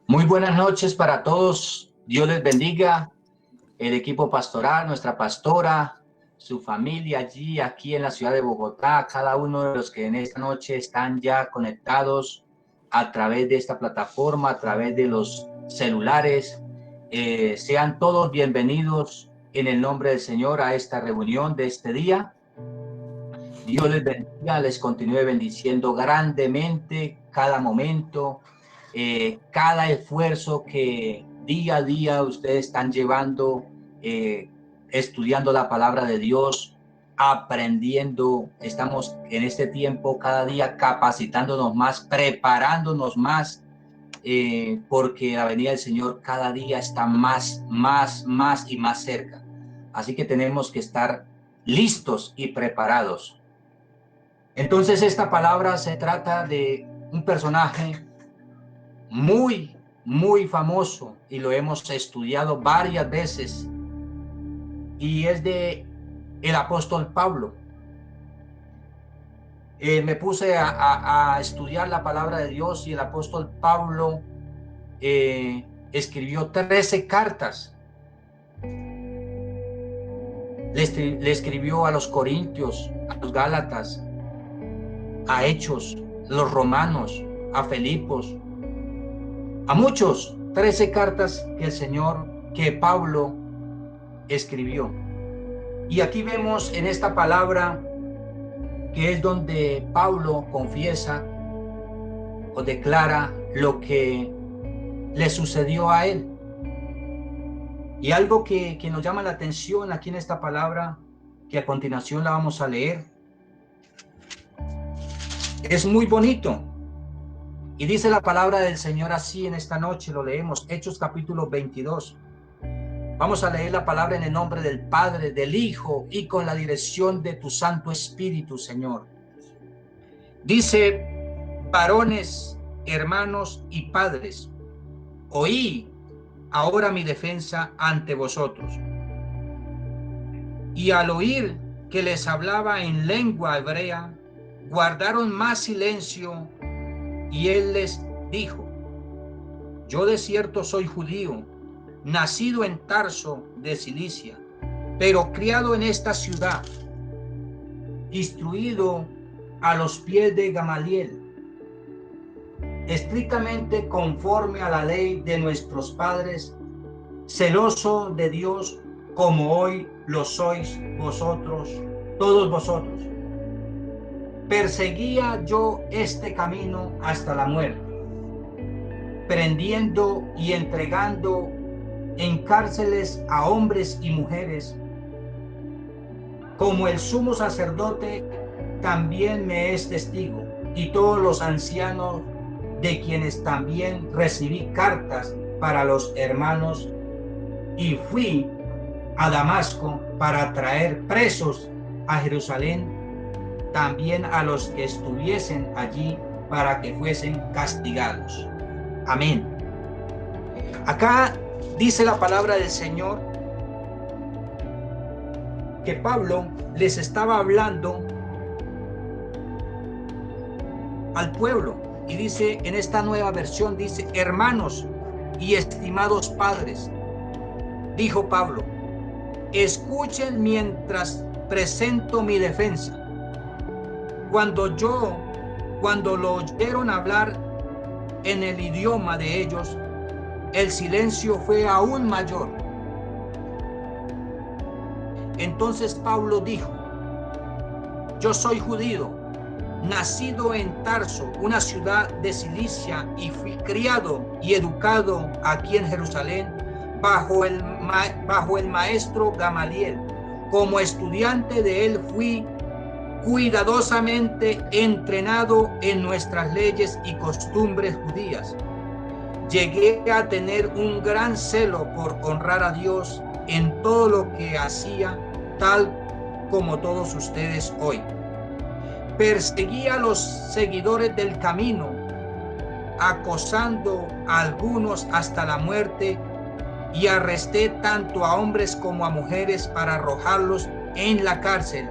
Muy buenas noches para todos. Dios les bendiga. El equipo pastoral, nuestra pastora, su familia allí, aquí en la ciudad de Bogotá, cada uno de los que en esta noche están ya conectados a través de esta plataforma, a través de los celulares. Sean todos bienvenidos en el nombre del Señor a esta reunión de este día. Dios les bendiga, les continúe bendiciendo grandemente cada momento, cada esfuerzo que día a día ustedes están llevando, estudiando la palabra de Dios, aprendiendo. Estamos en este tiempo cada día capacitándonos más, preparándonos más, porque la venida del Señor cada día está más y más cerca. Así que tenemos que estar listos y preparados. Entonces esta palabra se trata de un personaje muy famoso y lo hemos estudiado varias veces, y es de el apóstol Pablo. Me puse a estudiar la palabra de Dios y el apóstol Pablo escribió 13 cartas. Le escribió a los Corintios, a los Gálatas, a Hechos, los Romanos, a Filipos, a muchos. 13 cartas que Pablo escribió. Y aquí vemos en esta palabra que es donde Pablo confiesa o declara lo que le sucedió a él. Y algo que nos llama la atención aquí en esta palabra, que a continuación la vamos a leer, es muy bonito. Y dice la palabra del Señor así en esta noche, lo leemos, Hechos capítulo 22. Vamos a leer la palabra en el nombre del Padre, del Hijo y con la dirección de tu Santo Espíritu, Señor. Dice: varones, hermanos y padres, oí ahora mi defensa ante vosotros. Y al oír que les hablaba en lengua hebrea, guardaron más silencio, y él les dijo: yo de cierto soy judío, nacido en Tarso de Cilicia, pero criado en esta ciudad, instruido a los pies de Gamaliel, estrictamente conforme a la ley de nuestros padres, celoso de Dios como hoy lo sois vosotros, todos vosotros. Perseguía yo este camino hasta la muerte, prendiendo y entregando en cárceles a hombres y mujeres, como el sumo sacerdote también me es testigo, y todos los ancianos, de quienes también recibí cartas para los hermanos, y fui a Damasco para traer presos a Jerusalén también a los que estuviesen allí, para que fuesen castigados. Amén. Acá dice la palabra del Señor que Pablo les estaba hablando al pueblo, y dice en esta nueva versión, dice: hermanos y estimados padres, dijo Pablo, escuchen mientras presento mi defensa. Cuando lo oyeron hablar en el idioma de ellos, el silencio fue aún mayor. Entonces Pablo dijo: yo soy judío, nacido en Tarso, una ciudad de Cilicia, y fui criado y educado aquí en Jerusalén bajo el maestro Gamaliel. Como estudiante de él fui cuidadosamente entrenado en nuestras leyes y costumbres judías. Llegué a tener un gran celo por honrar a Dios en todo lo que hacía, tal como todos ustedes hoy. Perseguí a los seguidores del camino, acosando a algunos hasta la muerte, y arresté tanto a hombres como a mujeres para arrojarlos en la cárcel.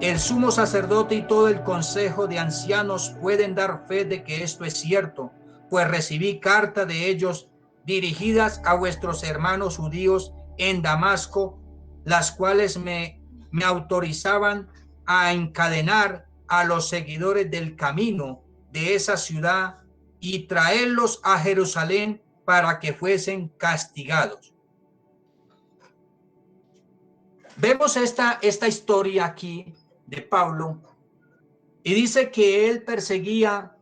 El sumo sacerdote y todo el consejo de ancianos pueden dar fe de que esto es cierto, pues recibí carta de ellos dirigidas a vuestros hermanos judíos en Damasco, las cuales me autorizaban a encadenar a los seguidores del camino de esa ciudad y traerlos a Jerusalén para que fuesen castigados. Vemos esta historia aquí de Pablo y dice que él perseguía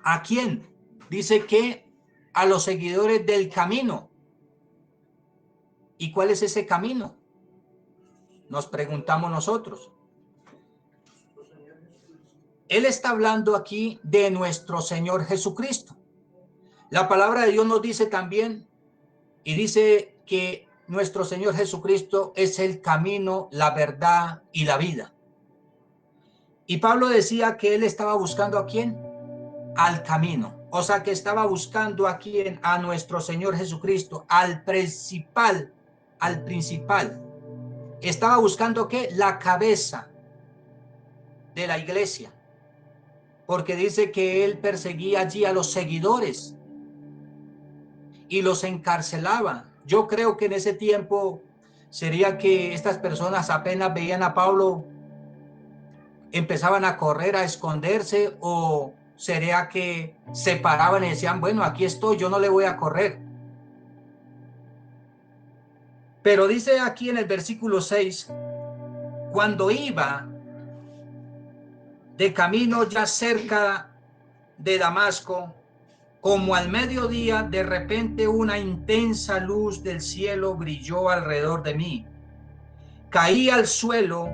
¿a quién? Dice que a los seguidores del camino. ¿Y cuál es ese camino? Nos preguntamos nosotros. Él está hablando aquí de nuestro Señor Jesucristo. La palabra de Dios nos dice también, y dice que nuestro Señor Jesucristo es el camino, la verdad y la vida. Y Pablo decía que él estaba buscando ¿a quién? Al camino. O sea, que estaba buscando ¿a quién? A nuestro Señor Jesucristo, al principal. Estaba buscando ¿qué? La cabeza de la iglesia. Porque dice que él perseguía allí a los seguidores y los encarcelaba. Yo creo que en ese tiempo sería que estas personas apenas veían a Pablo, empezaban a correr, a esconderse, o sería que se paraban y decían, bueno, aquí estoy, yo no le voy a correr. Pero dice aquí en el versículo 6, cuando iba de camino ya cerca de Damasco, como al mediodía, de repente una intensa luz del cielo brilló alrededor de mí. Caí al suelo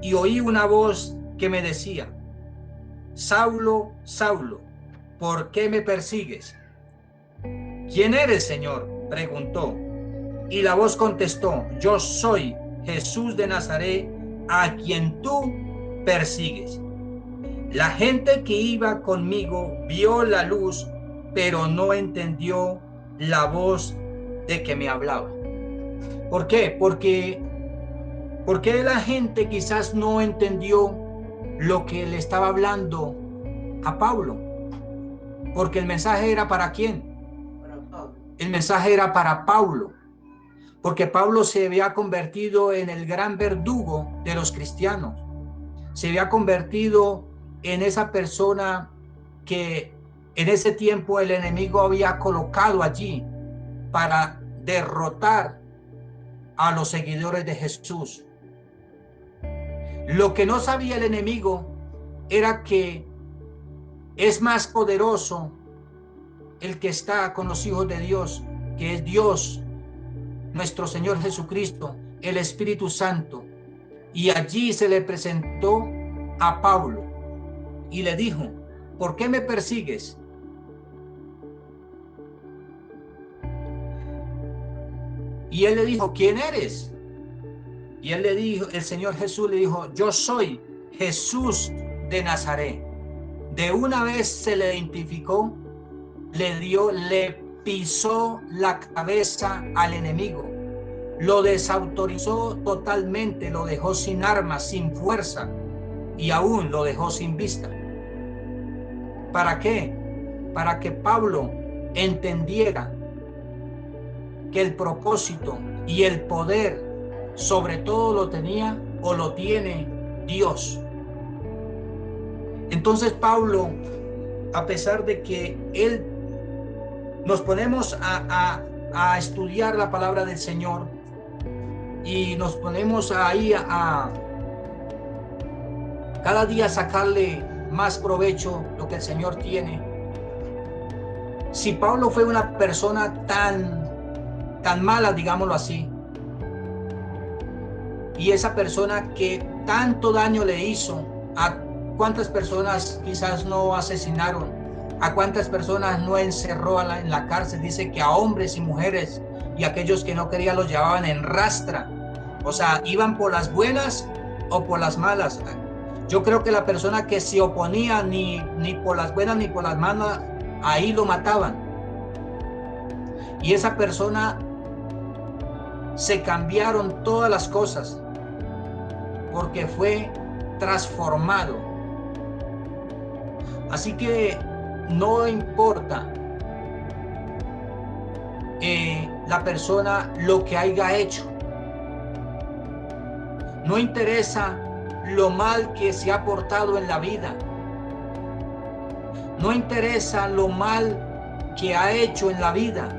y oí una voz que me decía, Saulo, Saulo, ¿por qué me persigues? ¿Quién eres, Señor?, preguntó. Y la voz contestó, yo soy Jesús de Nazaret, a quien tú persigues. La gente que iba conmigo vio la luz, pero no entendió la voz de que me hablaba. ¿Por qué? Porque la gente quizás no entendió lo que le estaba hablando a Pablo. Porque el mensaje era ¿para quién? Para Pablo. El mensaje era para Pablo. Porque Pablo se había convertido en el gran verdugo de los cristianos. Se había convertido en esa persona que en ese tiempo el enemigo había colocado allí para derrotar a los seguidores de Jesús. Lo que no sabía el enemigo era que es más poderoso el que está con los hijos de Dios, que es Dios, nuestro Señor Jesucristo, el Espíritu Santo. Y allí se le presentó a Pablo y le dijo, ¿por qué me persigues? Y él le dijo, ¿quién eres? Y él le dijo, el Señor Jesús le dijo, yo soy Jesús de Nazaret. De una vez se le identificó, le pisó la cabeza al enemigo, lo desautorizó totalmente, lo dejó sin armas, sin fuerza, y aún lo dejó sin vista. ¿Para qué? Para que Pablo entendiera que el propósito y el poder sobre todo lo tenía o lo tiene Dios. Entonces Pablo, a pesar de que él nos ponemos a estudiar la palabra del Señor y nos ponemos ahí a cada día sacarle más provecho lo que el Señor tiene. Si Pablo fue una persona tan mala, digámoslo así, y esa persona que tanto daño le hizo, a cuántas personas quizás no asesinaron, a cuántas personas no encerró en la cárcel, dice que a hombres y mujeres y aquellos que no querían los llevaban en rastra, o sea, iban por las buenas o por las malas. Yo creo que la persona que se oponía ni por las buenas ni por las malas, ahí lo mataban. Y esa persona se cambiaron todas las cosas porque fue transformado. Así que no importa la persona lo que haya hecho. No interesa lo mal que se ha portado en la vida. No interesa lo mal que ha hecho en la vida.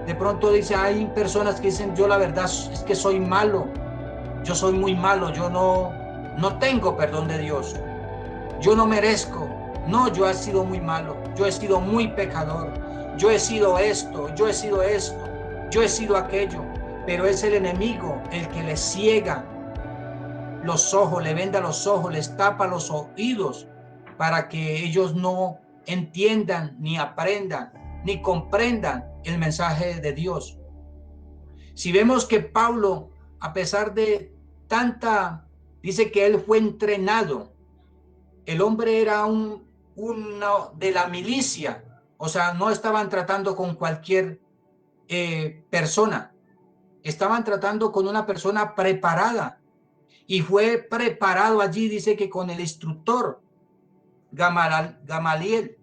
De pronto dice, hay personas que dicen, yo la verdad es que soy malo. Yo soy muy malo. Yo no tengo perdón de Dios. Yo no merezco. No, yo he sido muy malo. Yo he sido muy pecador. Yo he sido esto. Yo he sido esto. Yo he sido aquello. Pero es el enemigo el que les ciega los ojos, le venda los ojos, les tapa los oídos para que ellos no entiendan, ni aprendan, ni comprendan el mensaje de Dios. Si vemos que Pablo, a pesar de tanta, dice que él fue entrenado, el hombre era uno de la milicia, o sea, no estaban tratando con cualquier persona, estaban tratando con una persona preparada. Y fue preparado allí, dice que con el instructor Gamaliel.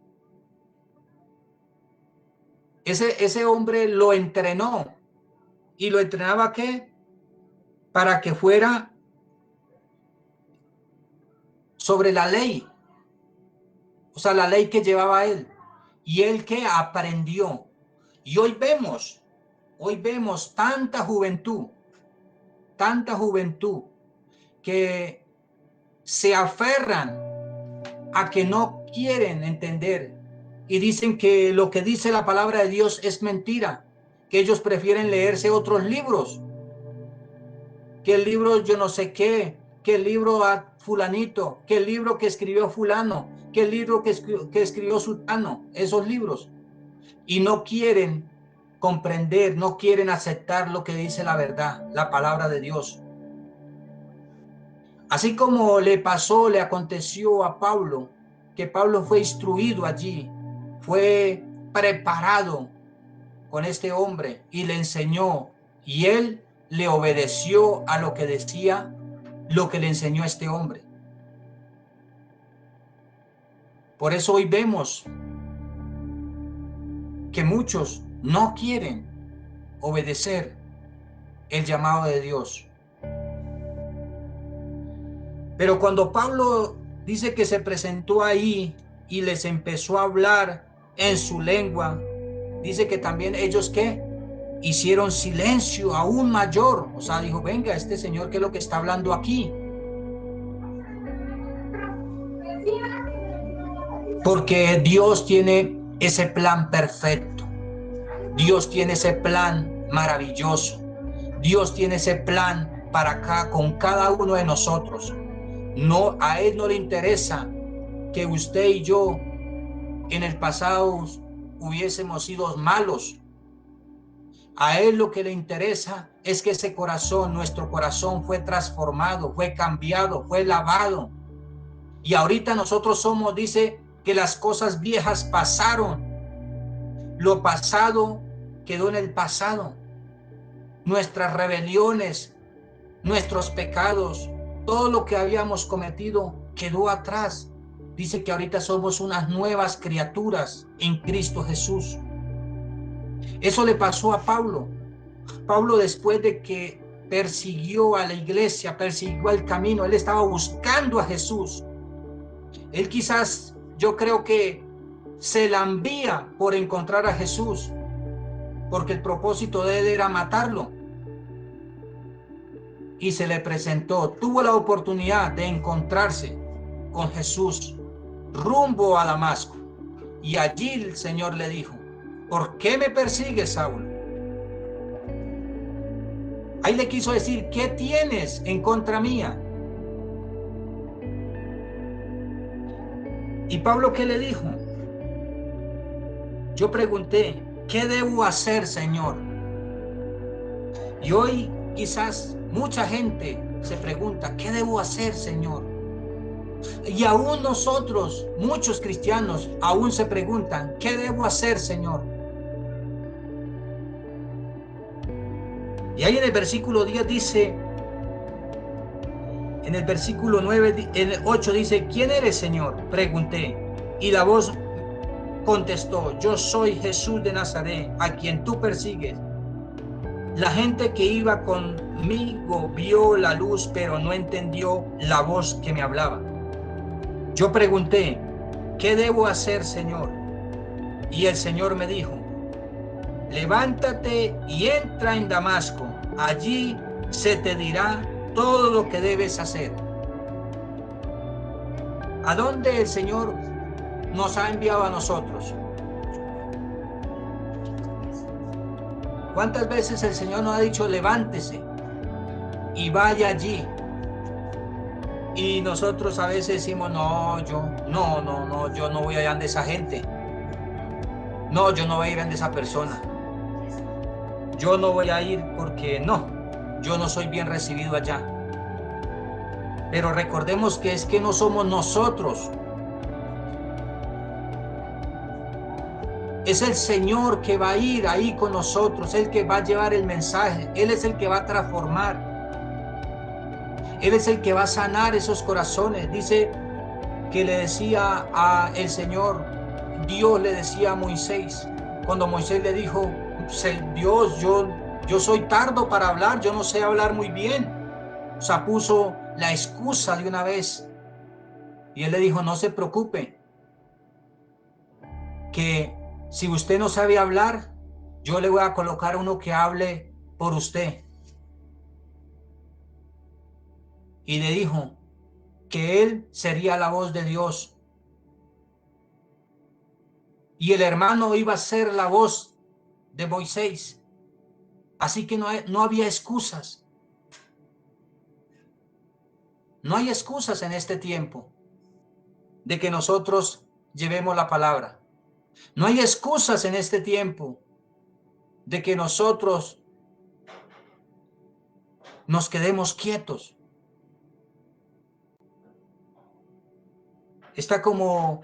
Ese hombre lo entrenó. ¿Y lo entrenaba qué? Para que fuera sobre la ley. O sea, la ley que llevaba él. Y él que aprendió. Y hoy vemos tanta juventud que se aferran a que no quieren entender y dicen que lo que dice la palabra de Dios es mentira, que ellos prefieren leerse otros libros, que el libro yo no sé qué, que el libro a fulanito, que el libro que escribió fulano, que el libro que escribió sultano, esos libros, y no quieren comprender, no quieren aceptar lo que dice la verdad, la palabra de Dios. Así como le aconteció a Pablo, que Pablo fue instruido allí, fue preparado con este hombre y le enseñó, y él le obedeció a lo que decía, lo que le enseñó este hombre. Por eso hoy vemos que muchos no quieren obedecer el llamado de Dios. Pero cuando Pablo dice que se presentó ahí y les empezó a hablar en su lengua, dice que también ellos ¿qué? Hicieron silencio aún mayor. O sea, dijo, venga, este señor, ¿qué es lo que está hablando aquí? Porque Dios tiene ese plan perfecto. Dios tiene ese plan maravilloso. Dios tiene ese plan para acá con cada uno de nosotros. No, a él no le interesa que usted y yo en el pasado hubiésemos sido malos. A él lo que le interesa es que ese corazón, nuestro corazón fue transformado, fue cambiado, fue lavado. Y ahorita nosotros somos, dice, que las cosas viejas pasaron. Lo pasado quedó en el pasado. Nuestras rebeliones, nuestros pecados, todo lo que habíamos cometido quedó atrás. Dice que ahorita somos unas nuevas criaturas en Cristo Jesús. Eso le pasó a Pablo. Pablo, después de que persiguió a la iglesia, persiguió el camino, él estaba buscando a Jesús. Él quizás, yo creo que se lambía por encontrar a Jesús, porque el propósito de él era matarlo. Y se le presentó, tuvo la oportunidad de encontrarse con Jesús rumbo a Damasco. Y allí el Señor le dijo, ¿por qué me persigues, Saulo? Ahí le quiso decir, ¿qué tienes en contra mía? ¿Y Pablo qué le dijo? Yo pregunté, ¿qué debo hacer, Señor? Y hoy quizás mucha gente se pregunta, ¿qué debo hacer, Señor? Y aún nosotros, muchos cristianos, aún se preguntan, ¿qué debo hacer, Señor? Y ahí en el versículo 10 dice, en el versículo 9, en el 8 dice, ¿quién eres, Señor? Pregunté. Y la voz contestó: yo soy Jesús de Nazaret, a quien tú persigues. La gente que iba conmigo vio la luz, pero no entendió la voz que me hablaba. Yo pregunté: ¿qué debo hacer, Señor? Y el Señor me dijo: levántate y entra en Damasco. Allí se te dirá todo lo que debes hacer. ¿A dónde el Señor nos ha enviado a nosotros? ¿Cuántas veces el Señor nos ha dicho: levántese y vaya allí? Y nosotros a veces decimos: no, yo no voy allá de esa gente. No, yo no voy a ir de esa persona. Yo no voy a ir porque yo no soy bien recibido allá. Pero recordemos que es que no somos nosotros. Es el Señor que va a ir ahí con nosotros, el que va a llevar el mensaje. Él es el que va a transformar. Él es el que va a sanar esos corazones. Dice que le decía a el Señor, Dios le decía a Moisés, cuando Moisés le dijo: Dios, yo soy tardo para hablar, yo no sé hablar muy bien. O sea, puso la excusa de una vez. Y él le dijo: no se preocupe, que si usted no sabe hablar, yo le voy a colocar uno que hable por usted. Y le dijo que él sería la voz de Dios. Y el hermano iba a ser la voz de Moisés. Así que no había excusas. No hay excusas en este tiempo de que nosotros llevemos la palabra. No hay excusas en este tiempo de que nosotros nos quedemos quietos. Está como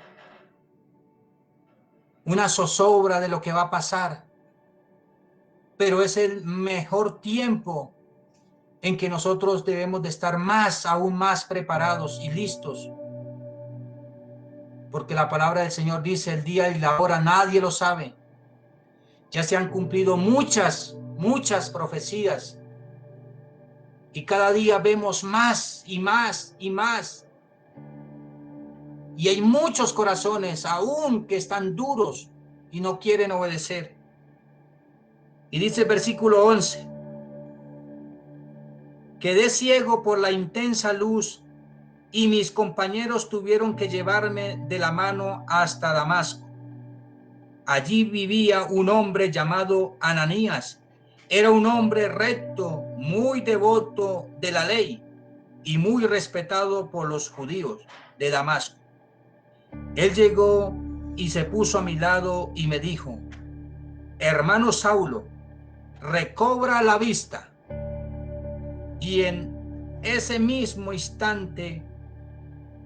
una zozobra de lo que va a pasar, pero es el mejor tiempo en que nosotros debemos de estar aún más preparados y listos, porque la palabra del Señor dice: el día y la hora nadie lo sabe. Ya se han cumplido muchas profecías, y cada día vemos más y más y más. Y hay muchos corazones aún que están duros y no quieren obedecer. Y dice el versículo 11: quedé ciego por la intensa luz y mis compañeros tuvieron que llevarme de la mano hasta Damasco. Allí vivía un hombre llamado Ananías. Era un hombre recto, muy devoto de la ley y muy respetado por los judíos de Damasco. Él llegó y se puso a mi lado y me dijo: hermano Saulo, recobra la vista. Y en ese mismo instante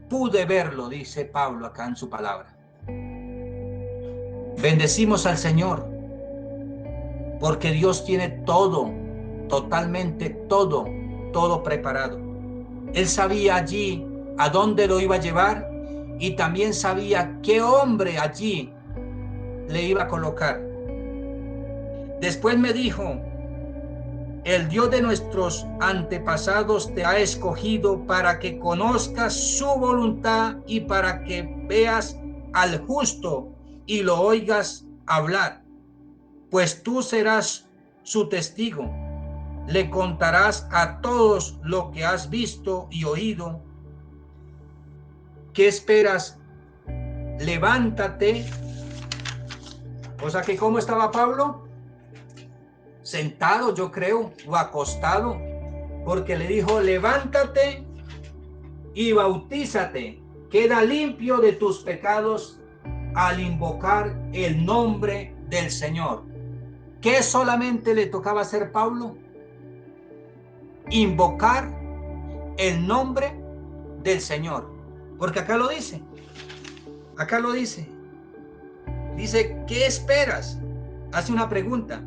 pude verlo, dice Pablo acá en su palabra. Bendecimos al Señor, porque Dios tiene todo, totalmente todo preparado. Él sabía allí a dónde lo iba a llevar y también sabía qué hombre allí le iba a colocar. Después me dijo: el Dios de nuestros antepasados te ha escogido para que conozcas su voluntad y para que veas al justo y lo oigas hablar. Pues tú serás su testigo. Le contarás a todos lo que has visto y oído. ¿Qué esperas? Levántate. O sea que, ¿cómo estaba Pablo? Sentado, yo creo, o acostado, porque le dijo: levántate y bautízate, queda limpio de tus pecados al invocar el nombre del Señor. ¿Qué solamente le tocaba hacer Pablo? Invocar el nombre del Señor, porque acá lo dice, dice: ¿qué esperas? Hace una pregunta: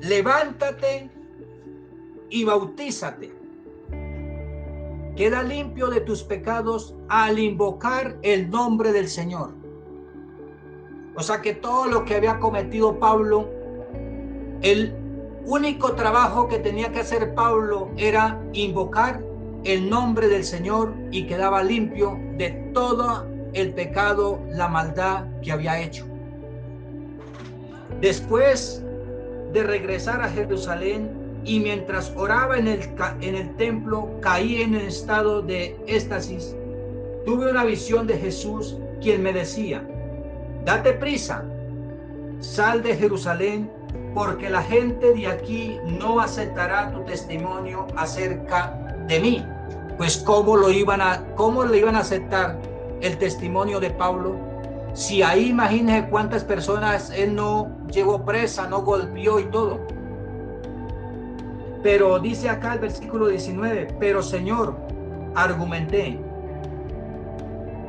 levántate y bautízate, queda limpio de tus pecados al invocar el nombre del Señor. O sea que todo lo que había cometido Pablo, el único trabajo que tenía que hacer Pablo era invocar el nombre del Señor y quedaba limpio de todo el pecado, la maldad que había hecho. Después de regresar a Jerusalén y mientras oraba en el templo, caí en el estado de éxtasis. Tuve una visión de Jesús, quien me decía: date prisa, sal de Jerusalén, porque la gente de aquí no aceptará tu testimonio acerca de mí. Pues cómo le iban a aceptar el testimonio de Pablo, si ahí imagínense cuántas personas él no llevó presa, no golpeó y todo. Pero dice acá el versículo 19, pero Señor, argumenté,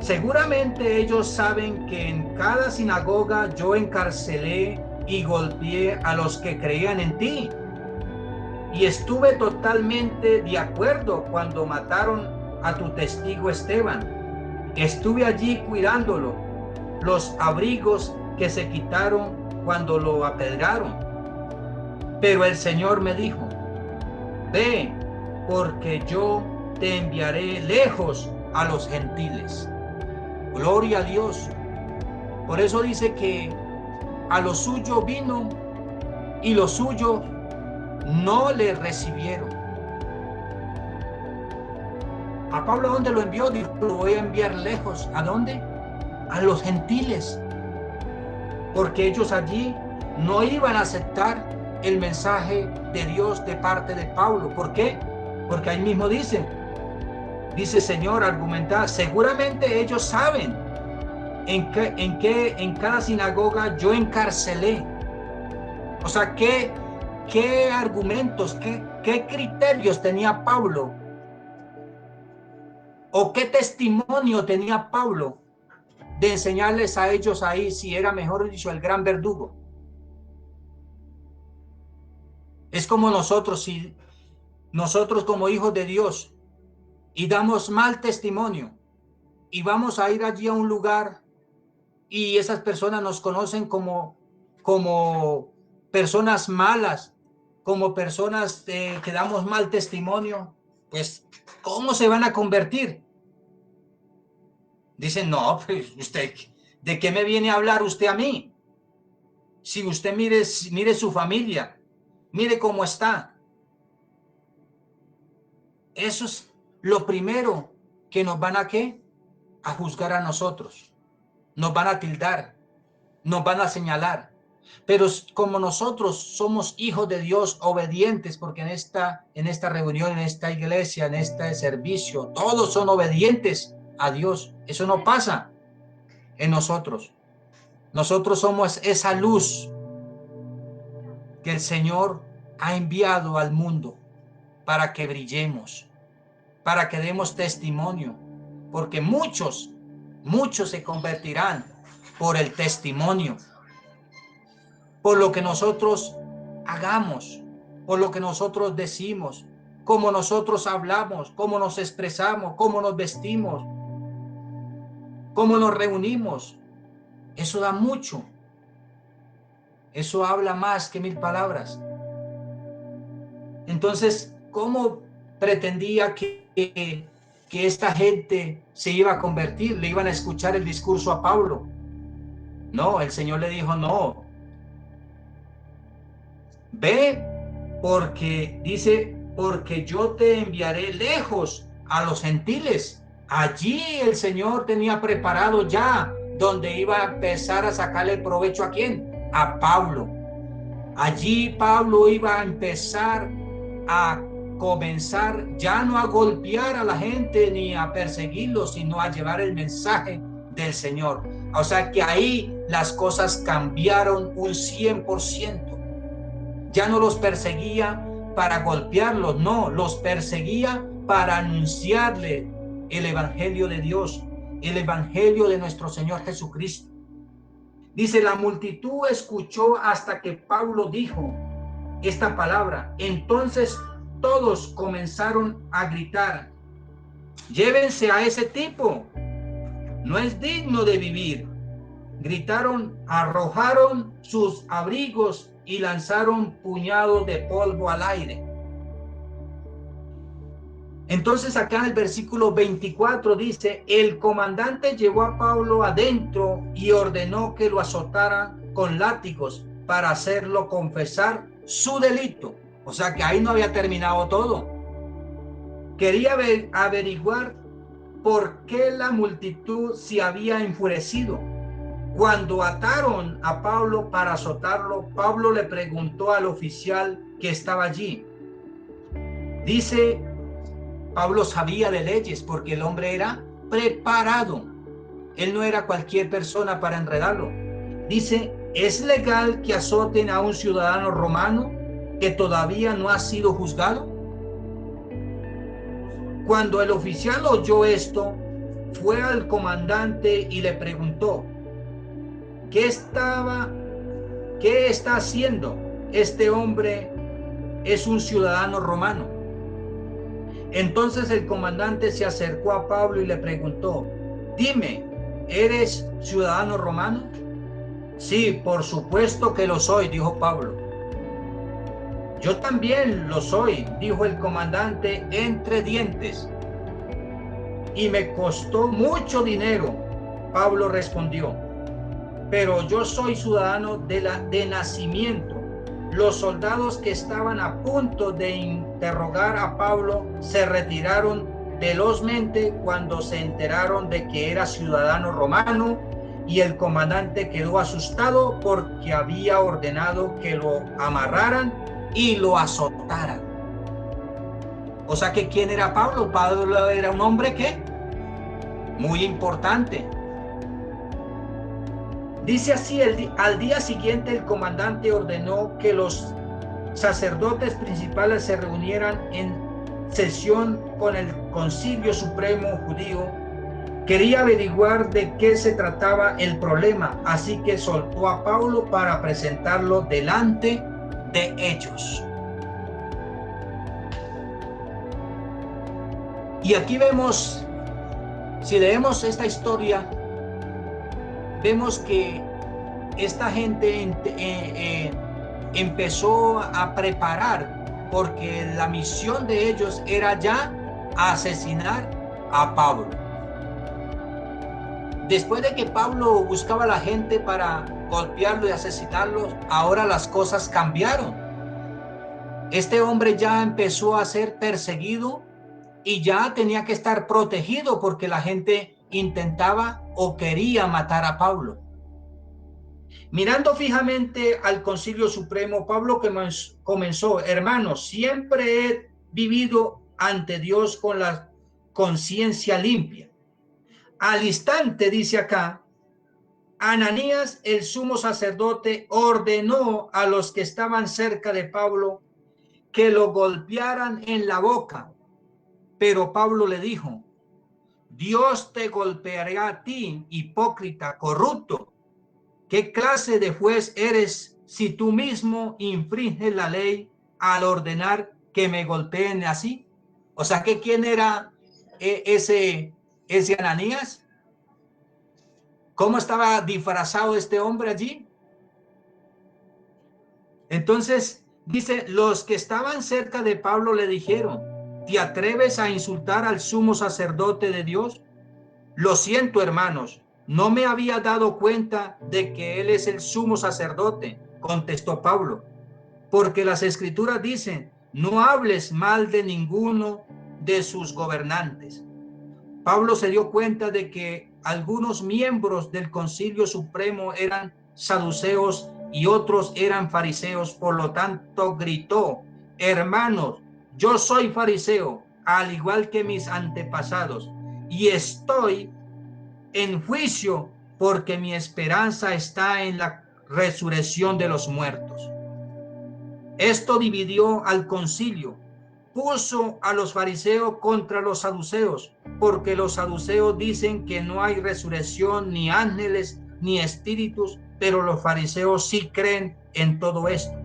seguramente ellos saben que en cada sinagoga yo encarcelé y golpeé a los que creían en ti. Y estuve totalmente de acuerdo cuando mataron a tu testigo Esteban. Estuve allí cuidándolo, los abrigos que se quitaron cuando lo apedrearon. Pero el Señor me dijo: ve, porque yo te enviaré lejos a los gentiles. Gloria a Dios. Por eso dice que a lo suyo vino y lo suyo no le recibieron. A Pablo, ¿a dónde lo envió? Dijo: lo voy a enviar lejos. ¿A dónde? A los gentiles. Porque ellos allí no iban a aceptar el mensaje de Dios de parte de Pablo. ¿Por qué? Porque ahí mismo dice, Señor, argumenta, seguramente ellos saben en cada sinagoga yo encarcelé. O sea, ¿qué argumentos, qué criterios tenía Pablo? ¿O qué testimonio tenía Pablo de enseñarles a ellos ahí si era, mejor dicho, el gran verdugo? Es como nosotros, si nosotros como hijos de Dios y damos mal testimonio y vamos a ir allí a un lugar y esas personas nos conocen como personas malas, como personas que damos mal testimonio, pues ¿cómo se van a convertir? Dicen: no, pues usted, ¿de qué me viene a hablar usted a mí? Si usted mire su familia, mire cómo está. Eso es lo primero que nos van a ¿qué? A juzgar a nosotros. Nos van a tildar, nos van a señalar. Pero como nosotros somos hijos de Dios, obedientes, porque en esta reunión, en esta iglesia, en este servicio, todos son obedientes a Dios. Eso no pasa en nosotros. Nosotros somos esa luz que el Señor ha enviado al mundo para que brillemos, para que demos testimonio, porque muchos se convertirán por el testimonio, por lo que nosotros hagamos, por lo que nosotros decimos, cómo nosotros hablamos, cómo nos expresamos, cómo nos vestimos, cómo nos reunimos. Eso da mucho. Eso habla más que 1000 palabras. Entonces, ¿cómo pretendía que esta gente se iba a convertir? ¿Le iban a escuchar el discurso a Pablo? No, el Señor le dijo: no. Ve, porque dice, porque yo te enviaré lejos a los gentiles. Allí el Señor tenía preparado ya donde iba a empezar a sacarle provecho. ¿A quién? A Pablo. Allí Pablo iba a empezar a comenzar ya no a golpear a la gente ni a perseguirlos, sino a llevar el mensaje del Señor. O sea que ahí las cosas cambiaron un 100%. Ya no los perseguía para golpearlos, no, los perseguía para anunciarle el evangelio de Dios, el evangelio de nuestro Señor Jesucristo. Dice: la multitud escuchó hasta que Pablo dijo esta palabra. Entonces todos comenzaron a gritar: llévense a ese tipo, no es digno de vivir. gritaron, arrojaron sus abrigos y lanzaron puñados de polvo al aire. Entonces acá en el versículo 24 dice, el comandante llevó a Pablo adentro y ordenó que lo azotaran con látigos para hacerlo confesar su delito. O sea que ahí no había terminado todo. Quería averiguar por qué la multitud se había enfurecido. Cuando ataron a Pablo para azotarlo, Pablo le preguntó al oficial que estaba allí. Dice, Pablo sabía de leyes porque el hombre era preparado. Él no era cualquier persona para enredarlo. Dice, ¿es legal que azoten a un ciudadano romano que todavía no ha sido juzgado? Cuando el oficial oyó esto, fue al comandante y le preguntó, ¿qué está haciendo? Este hombre es un ciudadano romano. Entonces el comandante se acercó a Pablo y le preguntó, dime, ¿eres ciudadano romano? Sí, por supuesto que lo soy, dijo Pablo. Yo también lo soy, dijo el comandante entre dientes. Y me costó mucho dinero, Pablo respondió. Pero yo soy ciudadano de nacimiento. Los soldados que estaban a punto de interrogar a Pablo se retiraron velozmente cuando se enteraron de que era ciudadano romano, y el comandante quedó asustado porque había ordenado que lo amarraran y lo azotaran. O sea que ¿quién era Pablo? Pablo era un hombre que muy importante. Dice así, al día siguiente el comandante ordenó que los sacerdotes principales se reunieran en sesión con el Concilio Supremo Judío. Quería averiguar de qué se trataba el problema, así que soltó a Pablo para presentarlo delante de ellos. Y aquí vemos, si leemos esta historia, vemos que esta gente empezó a preparar, porque la misión de ellos era ya asesinar a Pablo. Después de que Pablo buscaba a la gente para golpearlo y asesinarlo, ahora las cosas cambiaron. Este hombre ya empezó a ser perseguido y ya tenía que estar protegido porque la gente intentaba o quería matar a Pablo. Mirando fijamente al Concilio Supremo, Pablo comenzó, hermanos, siempre he vivido ante Dios con la conciencia limpia. Al instante, dice acá, Ananías, el sumo sacerdote, ordenó a los que estaban cerca de Pablo que lo golpearan en la boca. Pero Pablo le dijo, Dios te golpeará a ti, hipócrita, corrupto. ¿Qué clase de juez eres si tú mismo infringes la ley al ordenar que me golpeen así? O sea, que ¿quién era ese Ananías? ¿Cómo estaba disfrazado este hombre allí? Entonces, dice, los que estaban cerca de Pablo le dijeron, ¿te atreves a insultar al sumo sacerdote de Dios? Lo siento, hermanos, no me había dado cuenta de que él es el sumo sacerdote, contestó Pablo, porque las escrituras dicen, no hables mal de ninguno de sus gobernantes. Pablo se dio cuenta de que algunos miembros del Concilio Supremo eran saduceos y otros eran fariseos, por lo tanto gritó, hermanos, yo soy fariseo, al igual que mis antepasados, y estoy en juicio porque mi esperanza está en la resurrección de los muertos. Esto dividió al concilio, puso a los fariseos contra los saduceos, porque los saduceos dicen que no hay resurrección, ni ángeles, ni espíritus, pero los fariseos sí creen en todo esto.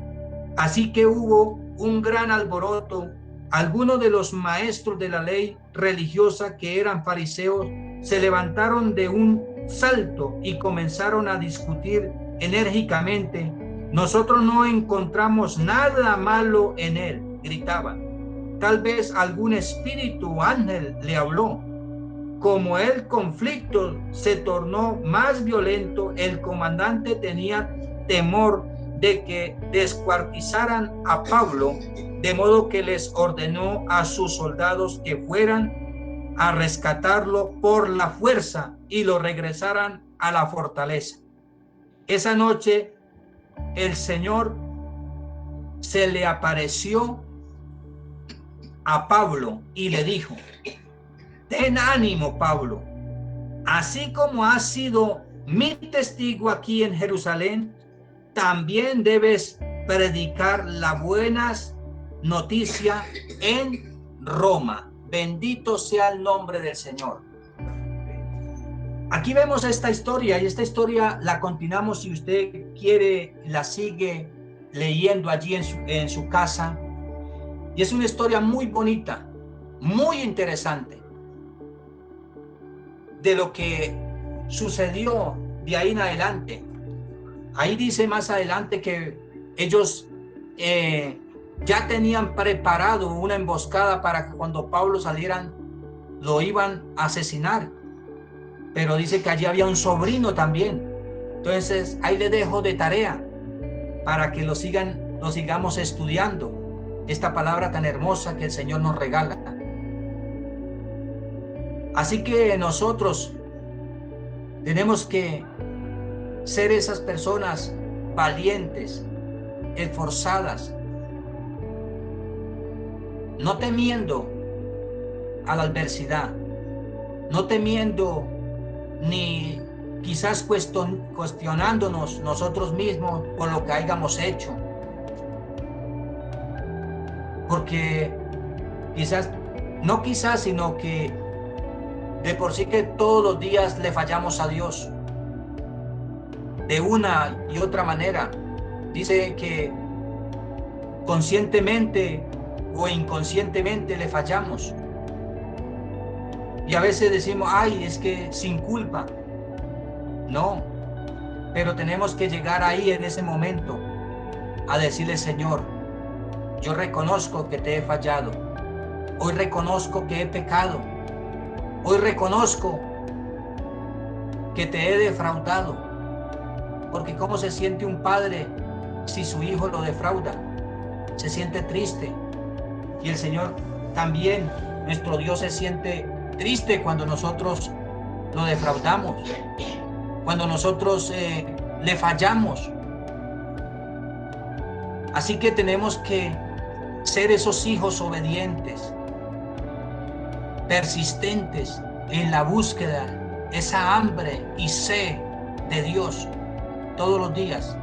Así que hubo un gran alboroto. Algunos de los maestros de la ley religiosa que eran fariseos se levantaron de un salto y comenzaron a discutir enérgicamente. Nosotros no encontramos nada malo en él, gritaban. Tal vez algún espíritu o ángel le habló. Como el conflicto se tornó más violento, el comandante tenía temor de que descuartizaran a Pablo, de modo que les ordenó a sus soldados que fueran a rescatarlo por la fuerza y lo regresaran a la fortaleza. Esa noche el Señor se le apareció a Pablo y le dijo: ten ánimo, Pablo, así como has sido mi testigo aquí en Jerusalén, también debes predicar las buenas noticias en Roma. Bendito sea el nombre del Señor. Aquí vemos esta historia, y esta historia la continuamos, si usted quiere, la sigue leyendo allí en su casa. Y es una historia muy bonita, muy interesante, de lo que sucedió de ahí en adelante. Ahí dice más adelante que ellos ya tenían preparado una emboscada para que cuando Pablo salieran lo iban a asesinar. Pero dice que allí había un sobrino también. Entonces ahí le dejo de tarea para que lo sigamos estudiando, esta palabra tan hermosa que el Señor nos regala. Así que nosotros tenemos que ser esas personas valientes, esforzadas, no temiendo a la adversidad, no temiendo ni quizás cuestionándonos nosotros mismos por lo que hayamos hecho, porque sino que de por sí que todos los días le fallamos a Dios de una y otra manera. Dice que conscientemente o inconscientemente le fallamos. Y a veces decimos, ay, es que sin culpa. No, pero tenemos que llegar ahí en ese momento a decirle: Señor, yo reconozco que te he fallado. Hoy reconozco que he pecado. Hoy reconozco que te he defraudado. Porque ¿cómo se siente un padre si su hijo lo defrauda? Se siente triste. Y el Señor también, nuestro Dios, se siente triste cuando nosotros lo defraudamos, cuando nosotros le fallamos. Así que tenemos que ser esos hijos obedientes, persistentes en la búsqueda, esa hambre y sed de Dios todos los días.